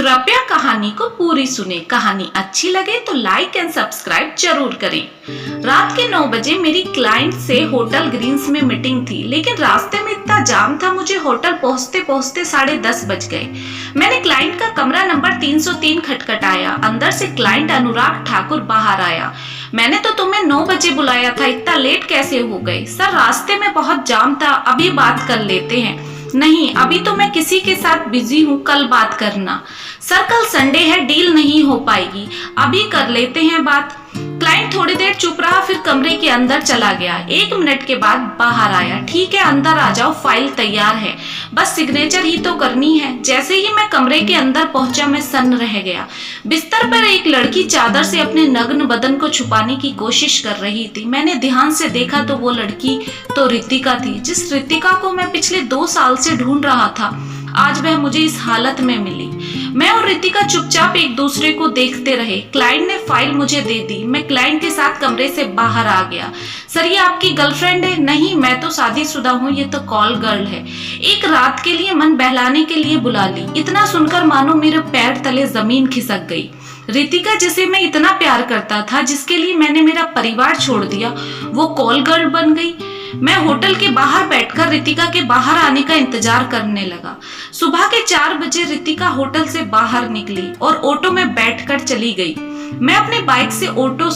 कृपया कहानी को पूरी सुने। कहानी अच्छी लगे तो लाइक एंड सब्सक्राइब जरूर करें। रात के 9 बजे मेरी क्लाइंट से होटल ग्रीन्स में मीटिंग थी, लेकिन रास्ते में इतना जाम था, मुझे होटल पहुंचते पहुंचते 10:30 बज गए। मैंने क्लाइंट का कमरा नंबर 303 खटखटाया। अंदर से क्लाइंट अनुराग ठाकुर बाहर आया। मैंने तो तुम्हें 9 बजे बुलाया था, इतना लेट कैसे हो गए? सर, रास्ते में बहुत जाम था, अभी बात कर लेते हैं। नहीं, अभी तो मैं किसी के साथ बिजी हूँ, कल बात करना। सर, कल संडे है, डील नहीं हो पाएगी, अभी कर लेते हैं बात। क्लाइंट थोड़ी देर चुप रहा, फिर कमरे के अंदर चला गया। 1 मिनट के बाद बाहर आया। ठीक है, अंदर आ जाओ, फाइल तैयार है, बस सिग्नेचर ही तो करनी है। जैसे ही मैं कमरे के अंदर पहुंचा, मैं सन्न रह गया। बिस्तर पर एक लड़की चादर से अपने नग्न बदन को छुपाने की कोशिश कर रही थी। मैंने ध्यान से देखा तो वो लड़की तो रितिका थी, जिस रितिका को मैं पिछले 2 साल से ढूंढ रहा था। आज वह मुझे इस हालत में मिली। मैं और रितिका चुपचाप एक दूसरे को देखते रहे। क्लाइंट ने फाइल मुझे दे दी। मैं क्लाइंट के साथ कमरे से बाहर आ गया। सर, ये आपकी गर्लफ्रेंड है? नहीं, मैं तो शादीशुदा हूँ, ये तो कॉल गर्ल है। एक रात के लिए मन बहलाने के लिए बुला ली। इतना सुनकर मानो मेरे पैर तले जमीन खिसक गई। रितिका, जिसे मैं इतना प्यार करता था, जिसके लिए मैंने मेरा परिवार छोड़ दिया, वो कॉल गर्ल बन गई। मैं होटल के बाहर बैठकर रितिका के बाहर आने का इंतजार करने लगा। सुबह के 4 बजे रितिका होटल से बाहर निकली और ऑटो में बैठकर चली गई। मैं अपने बाइक से ऑटो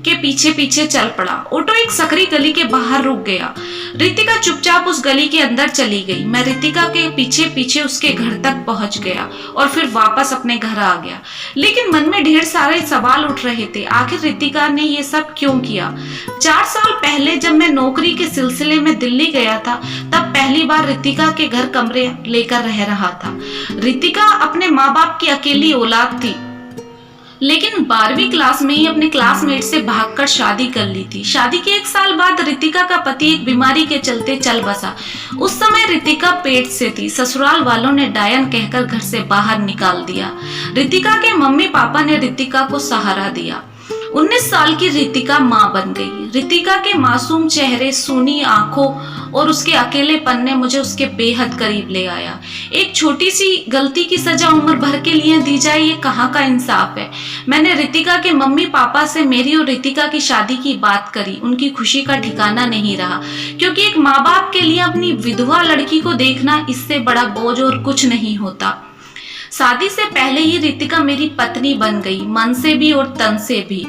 के पीछे पीछे चल पड़ा। ऑटो एक सकरी गली के बाहर रुक गया। रितिका चुपचाप उस गली के अंदर चली गई। मैं रितिका के पीछे पीछे उसके घर तक पहुंच गया और फिर वापस अपने घर आ गया। लेकिन मन में ढेर सारे सवाल उठ रहे थे। आखिर रितिका ने ये सब क्यों किया? 4 साल पहले जब मैं नौकरी के सिलसिले में दिल्ली गया था, तब पहली बार रितिका के घर कमरे लेकर रह रहा था। रितिका अपने माँ बाप की अकेली औलाद थी, लेकिन 12वीं क्लास में ही अपने क्लासमेट से भागकर शादी कर ली थी। शादी के 1 साल बाद रितिका का पति एक बीमारी के चलते चल बसा। उस समय रितिका पेट से थी। ससुराल वालों ने डायन कहकर घर से बाहर निकाल दिया। रितिका के मम्मी पापा ने रितिका को सहारा दिया। 19 साल की रितिका माँ बन गई। रितिका के मासूम चेहरे, सूनी आंखों और उसके अकेलेपन ने मुझे उसके बेहद करीब ले आया। एक छोटी सी गलती की सजा उम्र भर के लिए दी जाए, ये कहाँ का इंसाफ है? मैंने रितिका के मम्मी पापा से मेरी और रितिका की शादी की बात करी। उनकी खुशी का ठिकाना नहीं रहा, क्योंकि एक माँ बाप के लिए अपनी विधवा लड़की को देखना, इससे बड़ा बोझ और कुछ नहीं होता। शादी से पहले ही रितिका मेरी पत्नी बन गई, मन से भी और तन से भी।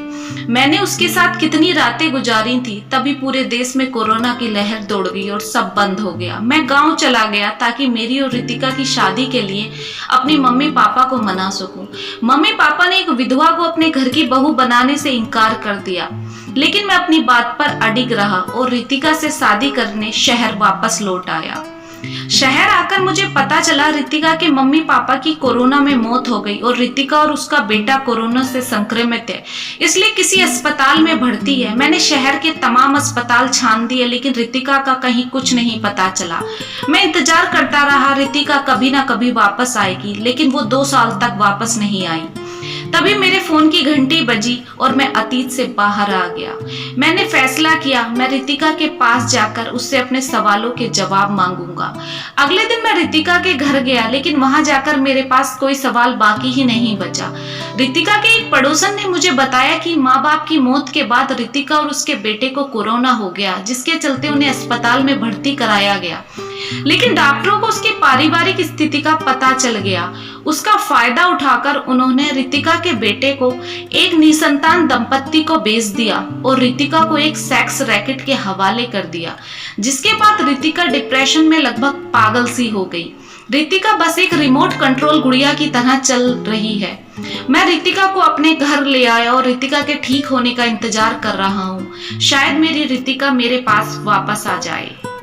मैंने उसके साथ कितनी रातें गुजारी थी। तभी पूरे देश में कोरोना की लहर दौड़ गई और सब बंद हो गया। मैं गांव चला गया ताकि मेरी और रितिका की शादी के लिए अपनी मम्मी पापा को मना सकूं। मम्मी पापा ने एक विधवा को अपने घर की बहू बनाने से इनकार कर दिया, लेकिन मैं अपनी बात पर अडिग रहा और रितिका से शादी करने शहर वापस लौट आया। शहर आकर मुझे पता चला रितिका के मम्मी पापा की कोरोना में मौत हो गई और रितिका और उसका बेटा कोरोना से संक्रमित है, इसलिए किसी अस्पताल में भर्ती है। मैंने शहर के तमाम अस्पताल छान दिए, लेकिन रितिका का कहीं कुछ नहीं पता चला। मैं इंतजार करता रहा, रितिका कभी ना कभी वापस आएगी, लेकिन वो 2 साल तक वापस नहीं आई। तभी मेरे फोन की घंटी बजी और मैं अतीत से बाहर आ गया। मैंने फैसला किया, मैं रितिका के पास जाकर उससे अपने सवालों के जवाब मांगूंगा। अगले दिन मैं रितिका के घर गया, लेकिन वहां जाकर मेरे पास कोई सवाल बाकी ही नहीं बचा। रितिका के एक पड़ोसन ने मुझे बताया कि माँ बाप की मौत के बाद रितिका और उसके बेटे को कोरोना हो गया, जिसके चलते उन्हें अस्पताल में भर्ती कराया गया। लेकिन डॉक्टरों को उसकी पारिवारिक स्थिति का पता चल गया। उसका फायदा उठाकर उन्होंने रितिका के बेटे को एक निसंतान दंपत्ति को बेच दिया और रितिका को एक सेक्स रैकेट के हवाले कर दिया, जिसके बाद रितिका डिप्रेशन में लगभग पागल सी हो गई। रितिका बस एक रिमोट कंट्रोल गुड़िया की तरह चल रही है। मैं रितिका को अपने घर ले आया और रितिका के ठीक होने का इंतजार कर रहा हूँ। शायद मेरी रितिका मेरे पास वापस आ जाए।